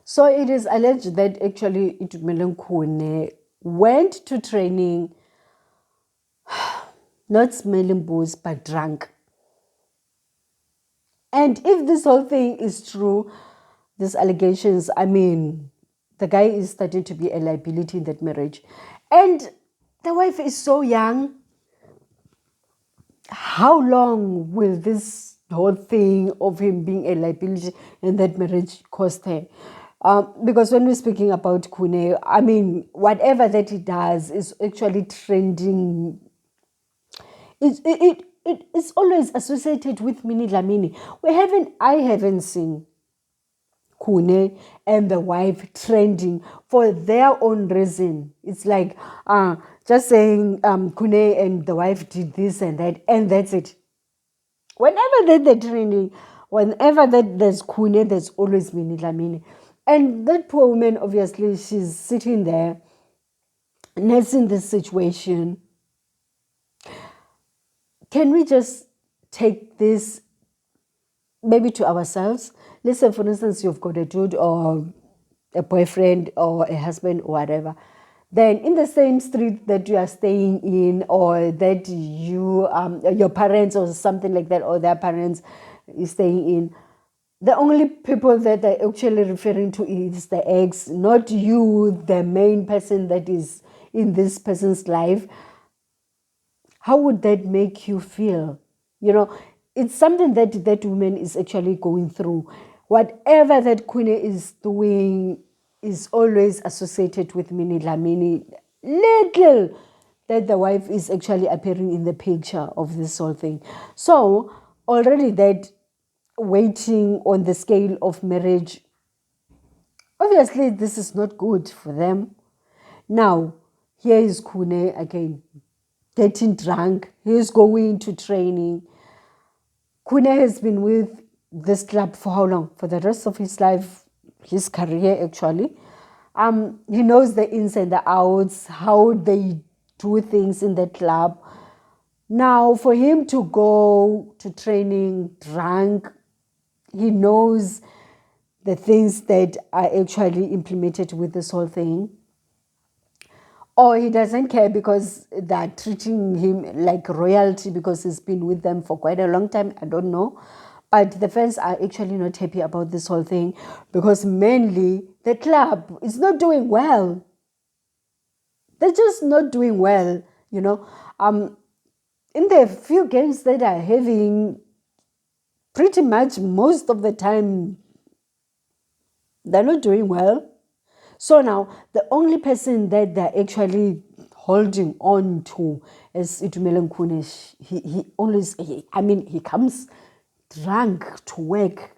So it is alleged that actually Itumeleng Khune went to training not smelling booze but drunk. And if this whole thing is true, these allegations, I mean, the guy is starting to be a liability in that marriage. And the wife is so young. How long will this whole thing of him being a liability in that marriage cost her? Because when we're speaking about Khune, I mean, whatever that he does is actually trending. It's always associated with Mini Lamini. I haven't seen Khune and the wife trending for their own reason. It's like just saying Khune and the wife did this and that's it. Whenever that they're trending, whenever that there's Khune, there's always Mini Lamini. And that poor woman, obviously, she's sitting there, nursing this situation. Can we just take this maybe to ourselves? Listen, for instance, you've got a dude or a boyfriend or a husband or whatever. Then in the same street that you are staying in, or that your parents or something like that, or their parents is staying in, the only people that they're actually referring to is the ex, not you, the main person that is in this person's life. How would that make you feel? It's something that that woman is actually going through. Whatever that Queen is doing is always associated with Mini Lamini. Little that the wife is actually appearing in the picture of this whole thing. So already that waiting on the scale of marriage, obviously this is not good for them. Now, here is Khune again, getting drunk. He's going to training. Khune has been with this club for how long? For the rest of his life, his career actually. He knows the ins and the outs, how they do things in the club. Now, for him to go to training drunk, he knows the things that are actually implemented with this whole thing. Or he doesn't care because they're treating him like royalty because he's been with them for quite a long time. I don't know. But the fans are actually not happy about this whole thing because mainly the club is not doing well. They're just not doing well, In the few games that are having, pretty much most of the time, they're not doing well. So now, the only person that they're actually holding on to is Itumeleng Khune. He comes drunk to work,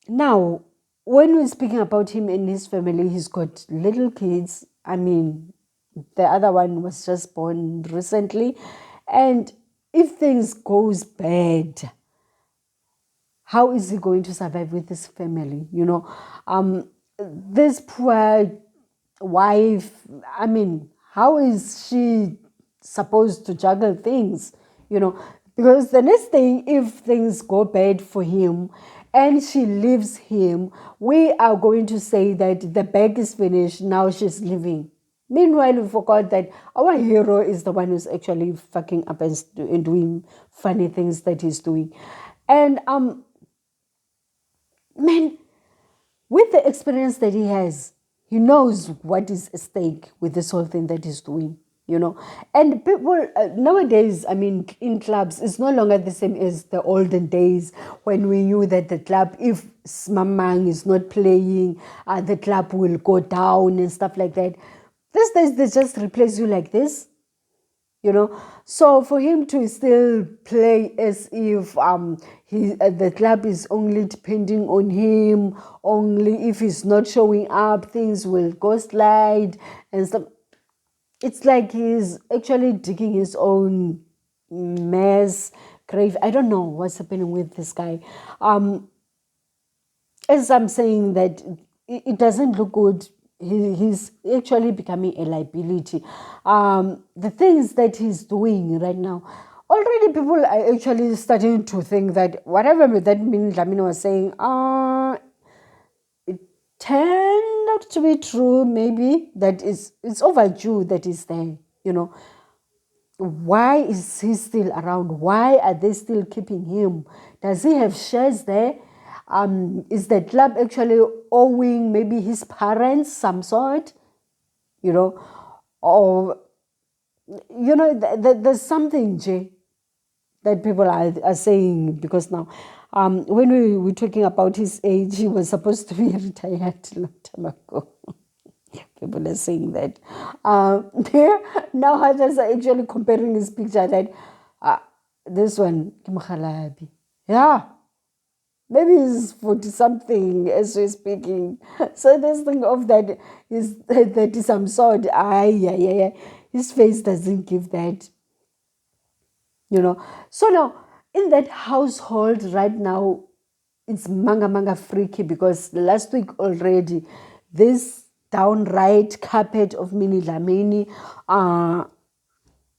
Now, when we're speaking about him and his family, he's got little kids. The other one was just born recently. And if things goes bad, how is he going to survive with his family? This poor wife, how is she supposed to juggle things? Because the next thing, if things go bad for him and she leaves him, we are going to say that the bag is finished, now she's leaving. Meanwhile, we forgot that our hero is the one who's actually fucking up and doing funny things that he's doing. And man, with the experience that he has, he knows what is at stake with this whole thing that he's doing, And people nowadays, in clubs, it's no longer the same as the olden days when we knew that the club, if Smamang is not playing, the club will go down and stuff like that. These days, they just replace you like this. So for him to still play as if the club is only depending on him, only if he's not showing up, things will go slide and stuff. It's like he's actually digging his own mess, grave. I don't know what's happening with this guy. As I'm saying that it doesn't look good. He's actually becoming a liability. The things that he's doing right now, already people are actually starting to think that whatever that Lamina was saying, turned out to be true, maybe that it's overdue that is there, Why is he still around? Why are they still keeping him? Does he have shares there? Is the club actually owing maybe his parents some sort? Or there's something, Jay, that people are saying, because now when we were talking about his age, he was supposed to be retired a long time ago. People are saying that. Now others are actually comparing his picture that this one, Kim Khalabi. Yeah, maybe he's 40 something as we're speaking. So this thing of that is that is some sort. Yeah. His face doesn't give that. So now in that household right now, it's manga freaky, because last week already this downright carpet of Mini Lamini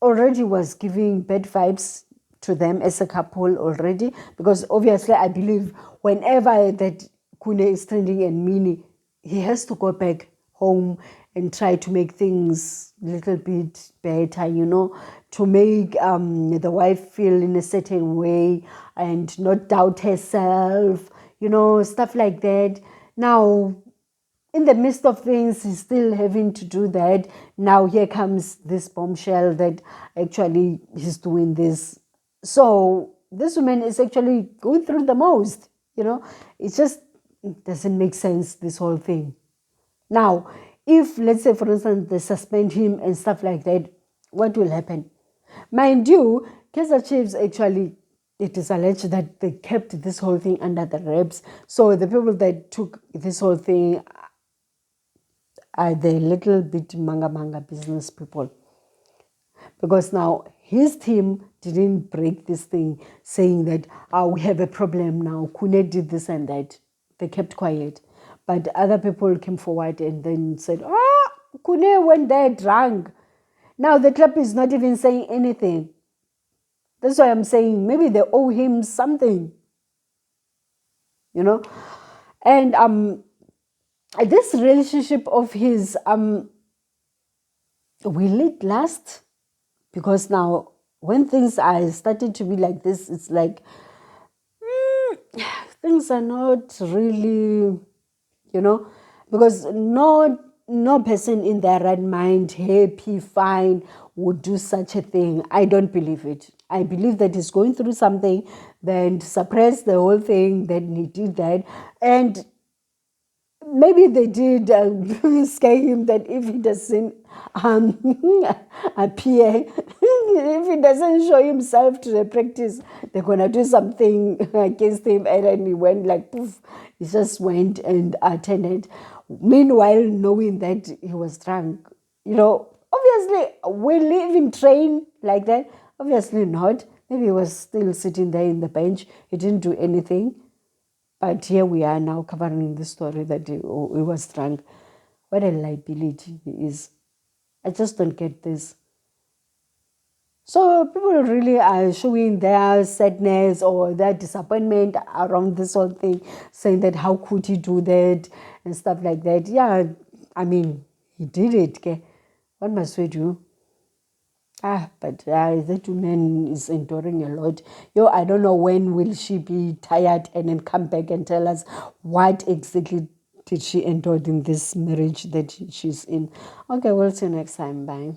already was giving bad vibes to them as a couple already, because obviously I believe whenever that Khune is trending and Mini, he has to go back home and try to make things a little bit better, to make the wife feel in a certain way and not doubt herself, stuff like that. Now, in the midst of things, he's still having to do that. Now here comes this bombshell that actually he's doing this. So this woman is actually going through the most, It just doesn't make sense, this whole thing. Now, if, let's say, for instance, they suspend him and stuff like that, what will happen? Mind you, Kaizer Chiefs actually, it is alleged that they kept this whole thing under the wraps. So the people that took this whole thing are the little bit manga business people. Because now his team didn't break this thing saying that, we have a problem now, Khune did this and that. They kept quiet. But other people came forward and then said, Khune went there drunk. Now the club is not even saying anything. That's why I'm saying maybe they owe him something. And this relationship of his, will it last? Because now when things are starting to be like this, it's like things are not really, because no person in their right mind, happy, fine, would do such a thing. I don't believe it. I believe that he's going through something, then suppress the whole thing, then he did that. And maybe they did scare him that if he doesn't appear, if he doesn't show himself to the practice, they're going to do something against him. And then he went like, poof, he just went and attended. Meanwhile, knowing that he was drunk, obviously, will he even train like that? Obviously not. Maybe he was still sitting there in the bench. He didn't do anything. But here we are now covering the story that he was drunk. What a liability he is. I just don't get this. So people really are showing their sadness or their disappointment around this whole thing, saying that how could he do that and stuff like that. Yeah, I mean, he did it. Okay? What must we do? But that woman is enduring a lot. I don't know when will she be tired and then come back and tell us what exactly did she endure in this marriage that she's in. Okay, we'll see you next time. Bye.